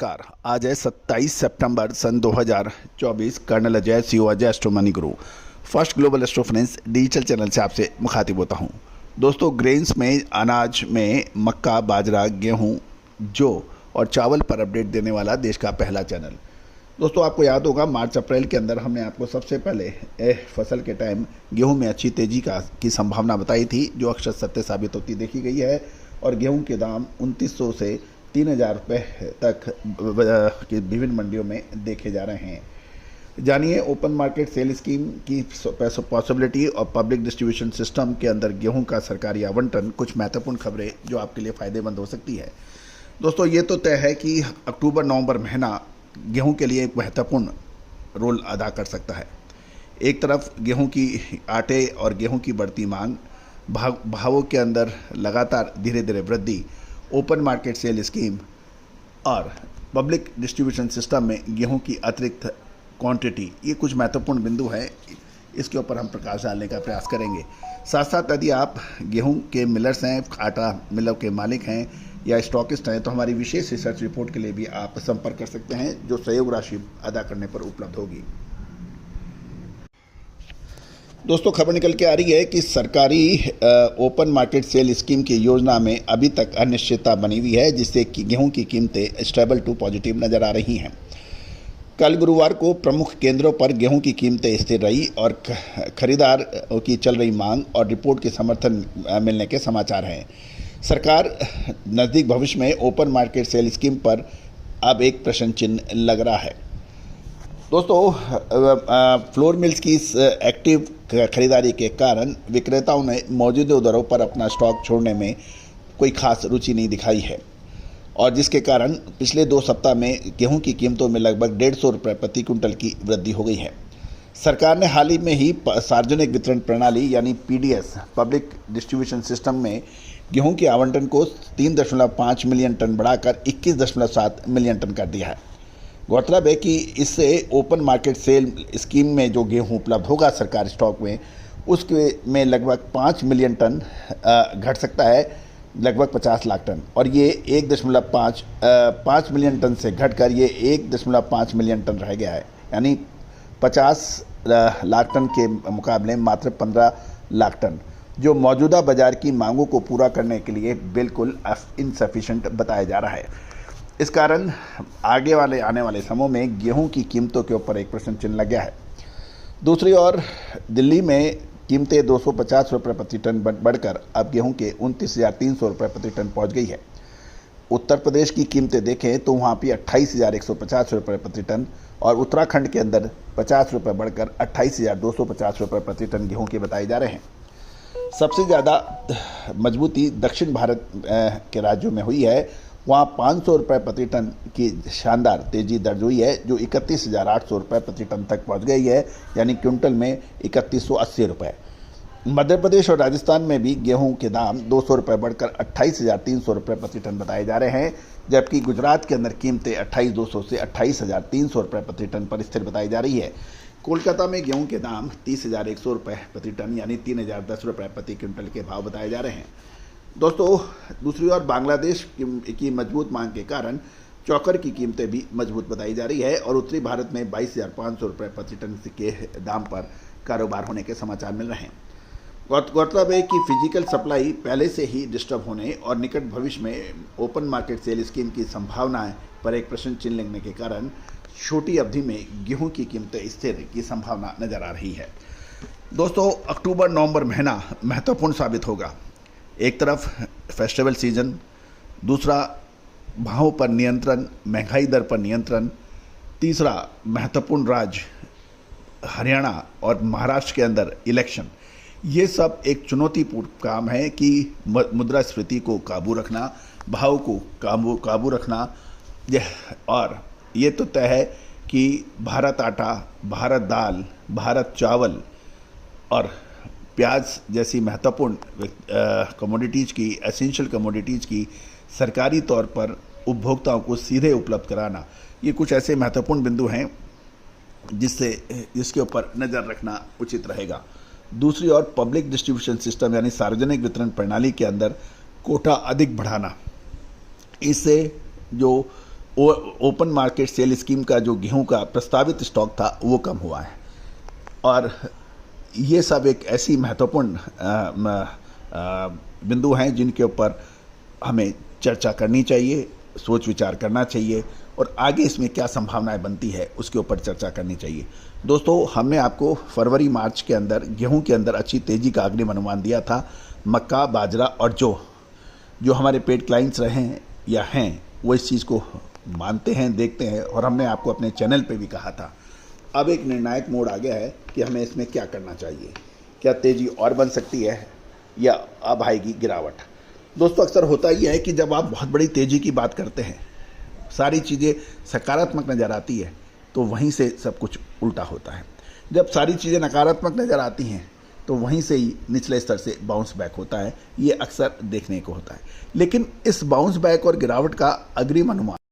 नमस्कार। आज है 27 सितंबर सन 2024। Colonel Ajay CO Ajay astro money guru first global astro finance digital channel से आपसे मुखातिब होता हूं। दोस्तों, ग्रेन्स में अनाज में मक्का, बाजरा, गेहूं, जौ और चावल पर अपडेट देने वाला देश का पहला चैनल। दोस्तों, आपको याद होगा मार्च अप्रैल के अंदर हमने आपको सबसे पहले फसल के टाइम गेहूं में अच्छी तेजी की संभावना बताई थी, जो अक्सर सत्य साबित होती देखी गई है। और गेहूं के दाम 2900 से 3000 रुपये तक की विभिन्न मंडियों में देखे जा रहे हैं। जानिए ओपन मार्केट सेल स्कीम की पॉसिबिलिटी और पब्लिक डिस्ट्रीब्यूशन सिस्टम के अंदर गेहूं का सरकारी आवंटन, कुछ महत्वपूर्ण खबरें जो आपके लिए फ़ायदेमंद हो सकती है। दोस्तों, ये तो तय है कि अक्टूबर-नवंबर महीना गेहूं के लिए एक महत्वपूर्ण रोल अदा कर सकता है। एक तरफ गेहूं की आटे और गेहूं की बढ़ती मांग, भावों के अंदर लगातार धीरे धीरे वृद्धि, ओपन मार्केट सेल स्कीम और पब्लिक डिस्ट्रीब्यूशन सिस्टम में गेहूं की अतिरिक्त क्वांटिटी, ये कुछ महत्वपूर्ण बिंदु हैं। इसके ऊपर हम प्रकाश डालने का प्रयास करेंगे। साथ साथ यदि आप गेहूं के मिलर्स हैं, आटा मिलों के मालिक हैं या स्टॉकिस्ट हैं, तो हमारी विशेष रिसर्च रिपोर्ट के लिए भी आप संपर्क कर सकते हैं, जो सहयोग राशि अदा करने पर उपलब्ध होगी। दोस्तों, खबर निकल के आ रही है कि सरकारी ओपन मार्केट सेल स्कीम की योजना में अभी तक अनिश्चितता बनी हुई है, जिससे कि गेहूं की कीमतें स्टेबल टू पॉजिटिव नज़र आ रही हैं। कल गुरुवार को प्रमुख केंद्रों पर गेहूं की कीमतें स्थिर रही और खरीदार की चल रही मांग और रिपोर्ट के समर्थन मिलने के समाचार हैं। सरकार नज़दीक भविष्य में ओपन मार्केट सेल स्कीम पर अब एक प्रश्न चिन्ह लग रहा है। दोस्तों, फ्लोर मिल्स की एक्टिव खरीदारी के कारण विक्रेताओं ने मौजूदा दरों पर अपना स्टॉक छोड़ने में कोई खास रुचि नहीं दिखाई है, और जिसके कारण पिछले 2 सप्ताह में गेहूं की कीमतों में लगभग 150 रुपये प्रति क्विंटल की वृद्धि हो गई है। सरकार ने हाल ही में ही सार्वजनिक वितरण प्रणाली यानी पीडीएस पब्लिक डिस्ट्रीब्यूशन सिस्टम में गेहूं के आवंटन को 3.5 मिलियन टन बढ़ाकर 21.7 मिलियन टन कर दिया है। गौरतलब है कि इससे ओपन मार्केट सेल स्कीम में जो गेहूं उपलब्ध होगा सरकारी स्टॉक में, उसके में लगभग 5 मिलियन टन घट सकता है, लगभग 50 लाख टन। और ये 1.5 मिलियन टन से घटकर ये 1.5 मिलियन टन रह गया है, यानी 50 लाख टन के मुकाबले मात्र 15 लाख टन, जो मौजूदा बाजार की मांगों को पूरा करने के लिए बिल्कुल इनसफिशिएंट बताया जा रहा है। इस कारण आने वाले समय में गेहूं की कीमतों के ऊपर एक प्रश्न चिन्ह लग गया है। दूसरी ओर दिल्ली में कीमतें 250 रुपये प्रति टन बढ़कर अब गेहूं के 29,300 रुपये प्रति टन पहुंच गई है। उत्तर प्रदेश की कीमतें देखें तो वहां भी 28,150 रुपये प्रति टन, और उत्तराखंड के अंदर 50 रुपये बढ़कर 28,250 रुपये प्रति टन गेहूं के बताए जा रहे हैं। सबसे ज़्यादा मजबूती दक्षिण भारत के राज्यों में हुई है। वहाँ 500 रुपये प्रति टन की शानदार तेजी दर्ज हुई है, जो 31,800 रुपये प्रति टन तक पहुँच गई है, यानी क्विंटल में 3180 रुपये। मध्य प्रदेश और राजस्थान में भी गेहूं के दाम 200 रुपये बढ़कर 28,300 रुपये प्रति टन बताए जा रहे हैं, जबकि गुजरात के अंदर कीमतें 28,200 से 28,300 रुपये प्रति टन पर स्थिर बताई जा रही है। कोलकाता में गेहूं के दाम 30,100 रुपये प्रति टन यानी 3,010 रुपये प्रति क्विंटल के भाव बताए जा रहे हैं। दोस्तों, दूसरी ओर बांग्लादेश की मजबूत मांग के कारण चौकर की कीमतें भी मजबूत बताई जा रही है, और उत्तरी भारत में 22,500 रुपये प्रति टन के दाम पर कारोबार होने के समाचार मिल रहे हैं। गौरतलब है कि फिजिकल सप्लाई पहले से ही डिस्टर्ब होने और निकट भविष्य में ओपन मार्केट सेल स्कीम की संभावनाएं पर एक प्रश्न चिन्ह लगने के कारण छोटी अवधि में गेहूं की कीमतें स्थिर की संभावना नजर आ रही है। दोस्तों, अक्टूबर-नवंबर महीना महत्वपूर्ण साबित होगा। एक तरफ फेस्टिवल सीजन, दूसरा भावों पर नियंत्रण, महंगाई दर पर नियंत्रण, तीसरा महत्वपूर्ण राज्य हरियाणा और महाराष्ट्र के अंदर इलेक्शन। ये सब एक चुनौतीपूर्ण काम है कि मुद्रास्फीति को काबू रखना, भाव को काबू रखना। और ये तो तय है कि भारत आटा, भारत दाल, भारत चावल और प्याज जैसी महत्वपूर्ण कमोडिटीज़ की, एसेंशियल कमोडिटीज़ की सरकारी तौर पर उपभोक्ताओं को सीधे उपलब्ध कराना, ये कुछ ऐसे महत्वपूर्ण बिंदु हैं जिसके ऊपर नज़र रखना उचित रहेगा। दूसरी ओर पब्लिक डिस्ट्रीब्यूशन सिस्टम यानी सार्वजनिक वितरण प्रणाली के अंदर कोटा अधिक बढ़ाना, इससे जो ओपन मार्केट सेल स्कीम का जो गेहूं का प्रस्तावित स्टॉक था वो कम हुआ है। और ये सब एक ऐसी महत्वपूर्ण बिंदु हैं जिनके ऊपर हमें चर्चा करनी चाहिए, सोच विचार करना चाहिए और आगे इसमें क्या संभावनाएं बनती है उसके ऊपर चर्चा करनी चाहिए। दोस्तों, हमने आपको फरवरी मार्च के अंदर गेहूं के अंदर अच्छी तेज़ी का अग्रिम अनुमान दिया था। मक्का, बाजरा और जो हमारे पेड क्लाइंट्स रहे हैं या हैं वो इस चीज़ को मानते हैं, देखते हैं और हमने आपको अपने चैनल पे भी कहा था। अब एक निर्णायक मोड़ आ गया है कि हमें इसमें क्या करना चाहिए, क्या तेज़ी और बन सकती है या अब आएगी गिरावट। दोस्तों, अक्सर होता ही है कि जब आप बहुत बड़ी तेज़ी की बात करते हैं, सारी चीज़ें सकारात्मक नज़र आती है तो वहीं से सब कुछ उल्टा होता है। जब सारी चीज़ें नकारात्मक नज़र आती हैं तो वहीं से ही निचले स्तर से बाउंस बैक होता है। ये अक्सर देखने को होता है। लेकिन इस बाउंस बैक और गिरावट का अग्रिम अनुमान